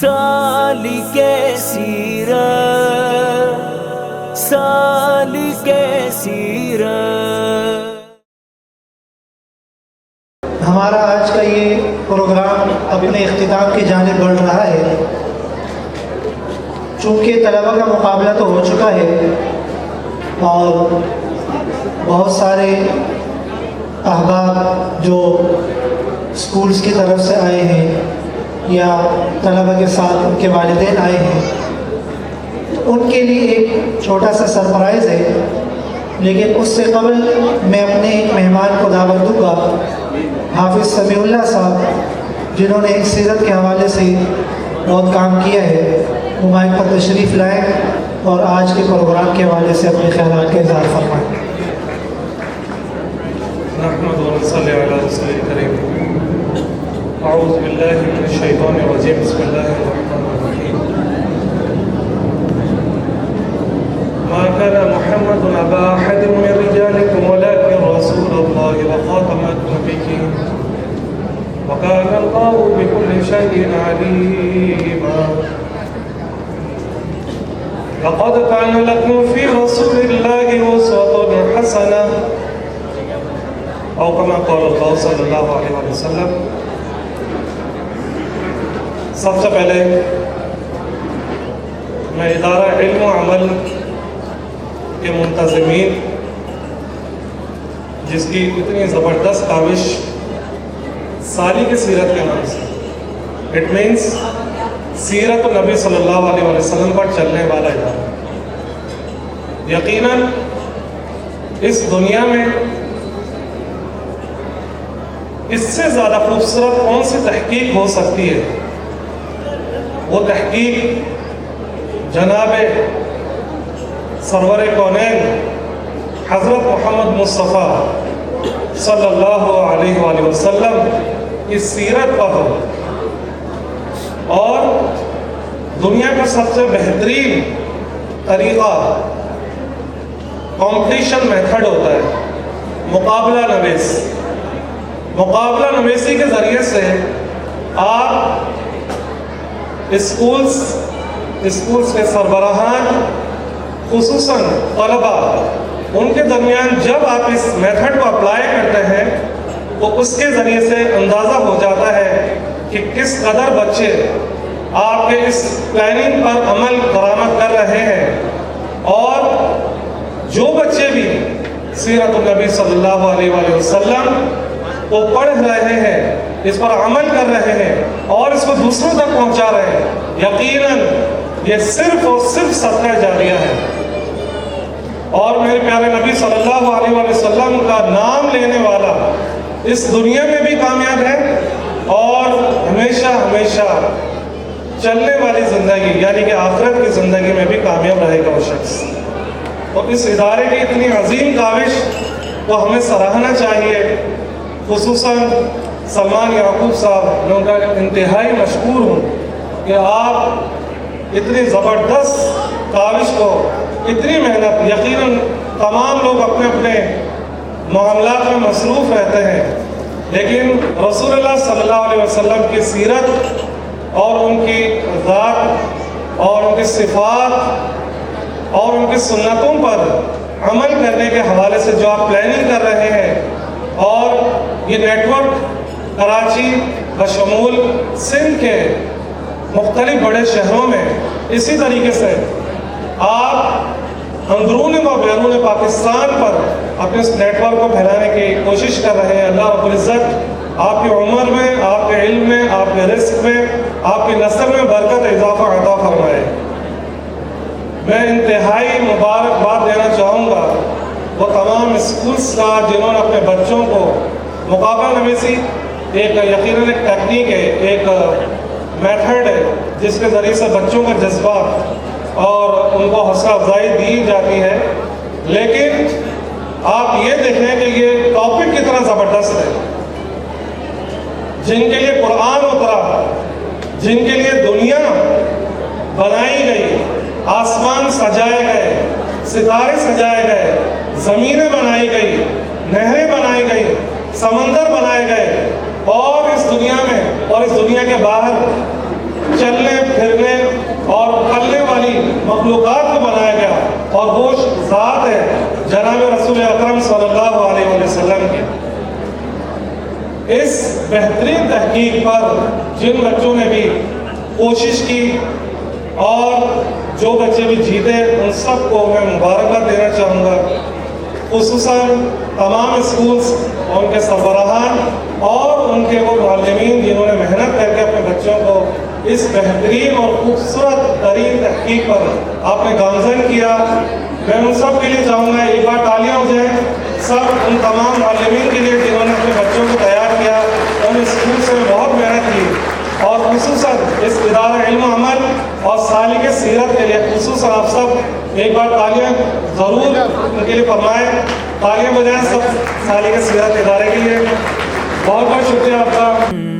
سالک سیرت، سالک سیرت۔ ہمارا آج کا یہ پروگرام اپنے اختتام کی جانب بڑھ رہا ہے۔ چونکہ طلبہ کا مقابلہ تو ہو چکا ہے اور بہت سارے احباب جو اسکولز کی طرف سے آئے ہیں یا طلبہ کے ساتھ ان کے والدین آئے ہیں، ان کے لیے ایک چھوٹا سا سرپرائز ہے۔ لیکن اس سے قبل میں اپنے ایک مہمان کو دعوت دوں گا، حافظ سمیع اللہ صاحب، جنہوں نے ایک سیرت کے حوالے سے بہت کام کیا ہے، وہ مائک پر تشریف لائیں اور آج کے پروگرام کے حوالے سے اپنے خیالات کا اظہار فرمائیں۔ نحمد و نصلی علی رسول کریم۔ اعوذ باللہ من الشیطان الرجیم، بسم اللہ الرحمن الرحیم۔ ما كان محمد ابا احد من رجالكم ولكن رسول الله وخاتم النبيين وكان الله بكل شيء عليما۔ لقد كان لكم في رسول الله أسوة حسنة، او كما قال الله صلی اللہ علیہ وسلم۔ سب سے پہلے میں ادارہ علم و عمل کے منتظمین، جس کی اتنی زبردست کاوش سالک سیرت کے نام سے، اٹ مینس سیرت نبی صلی اللہ علیہ وسلم پر چلنے والا ادارہ، یقیناً اس دنیا میں اس سے زیادہ خوبصورت کون سی تحقیق ہو سکتی ہے؟ وہ تحقیق جناب سرور کونین حضرت محمد مصطفیٰ صلی اللہ علیہ وآلہ وسلم کی سیرت پر ہو، اور دنیا کا سب سے بہترین طریقہ کمپٹیشن میتھڈ ہوتا ہے، مقابلہ نویس۔ مقابلہ نویسی کے ذریعے سے آپ اسکولز کے سربراہان، خصوصاً طلبہ، ان کے درمیان جب آپ اس میتھڈ کو اپلائی کرتے ہیں تو اس کے ذریعے سے اندازہ ہو جاتا ہے کہ کس قدر بچے آپ کے اس پلاننگ پر عمل درآمد کر رہے ہیں، اور جو بچے بھی سیرت النبی صلی اللہ علیہ وآلہ وسلم کو پڑھ رہے ہیں، اس پر عمل کر رہے ہیں اور اس کو دوسروں تک پہنچا رہے ہیں، یقیناً یہ صرف اور صرف صدقہ جاریہ ہے۔ اور میرے پیارے نبی صلی اللہ علیہ وآلہ وسلم کا نام لینے والا اس دنیا میں بھی کامیاب ہے اور ہمیشہ ہمیشہ چلنے والی زندگی یعنی کہ آخرت کی زندگی میں بھی کامیاب رہے گا وہ شخص۔ تو اس ادارے کی اتنی عظیم کاوش کو ہمیں سراہنا چاہیے، خصوصاً سلمان یعقوب صاحب، میں ان کا انتہائی مشکور ہوں کہ آپ اتنی زبردست کاوش کو، اتنی محنت، یقیناً تمام لوگ اپنے اپنے معاملات میں مصروف رہتے ہیں، لیکن رسول اللہ صلی اللہ علیہ وسلم کی سیرت اور ان کی ذات اور ان کی صفات اور ان کی سنتوں پر عمل کرنے کے حوالے سے جو آپ پلاننگ کر رہے ہیں، اور یہ نیٹ ورک کراچی بشمول سندھ کے مختلف بڑے شہروں میں اسی طریقے سے آپ اندرون و بیرون پاکستان پر اپنے اس نیٹ ورک کو پھیلانے کی کوشش کر رہے ہیں۔ اللہ رب العزت آپ کی عمر میں، آپ کے علم میں، آپ کے رزق میں، آپ کی نسل میں برکت اضافہ عطا فرمائے۔ میں انتہائی مبارکباد دینا چاہوں گا وہ تمام اسکولز کا جنہوں نے اپنے بچوں کو مقابلہ نویسی ایک یقیناً ایک ٹیکنیک ہے، ایک میتھڈ ہے جس کے ذریعے سے بچوں کا جذبات اور ان کو حوصلہ افزائی دی جاتی ہے، لیکن آپ یہ دیکھیں کہ یہ ٹاپک کتنا زبردست ہے۔ جن کے لیے قرآن اترا، جن کے لیے دنیا بنائی گئی، آسمان سجائے گئے، ستارے سجائے گئے، زمینیں بنائی گئی، نہریں بنائی گئی، سمندر بنائے گئے، اور اس دنیا میں اور اس دنیا کے باہر چلنے پھرنے اور پلنے والی مخلوقات کو بنایا گیا، اور وہ ذات ہے جناب رسول اکرم صلی اللہ علیہ وسلم کی۔ اس بہترین تحقیق پر جن بچوں نے بھی کوشش کی اور جو بچے بھی جیتے، ان سب کو میں مبارکباد دینا چاہوں گا، خصوصاً تمام اسکولس اور ان کے سربراہان اور ان کے وہ معلمین جنہوں نے محنت کر کے اپنے بچوں کو اس بہترین اور خوبصورت ترین تحقیق پر آپ نے گامزن کیا۔ میں ان سب کے لیے چاہوں گا ایک بار تالیاں ہو جائیں سب ان تمام معلمین کے لیے جنہوں نے اپنے بچوں کو تیار کیا، اور اسکول سے بہت محنت کی، اور خصوصاً اس ادارہ علم و عمل اور سالک سیرت کے لیے خصوصاً آپ سب ایک بار تالیاں ضرور ان کے لیے فرمائیں، تالیاں بجائیں سب سالک سیرت ادارے کے لیے۔ بہت بہت شکریہ آپ کا۔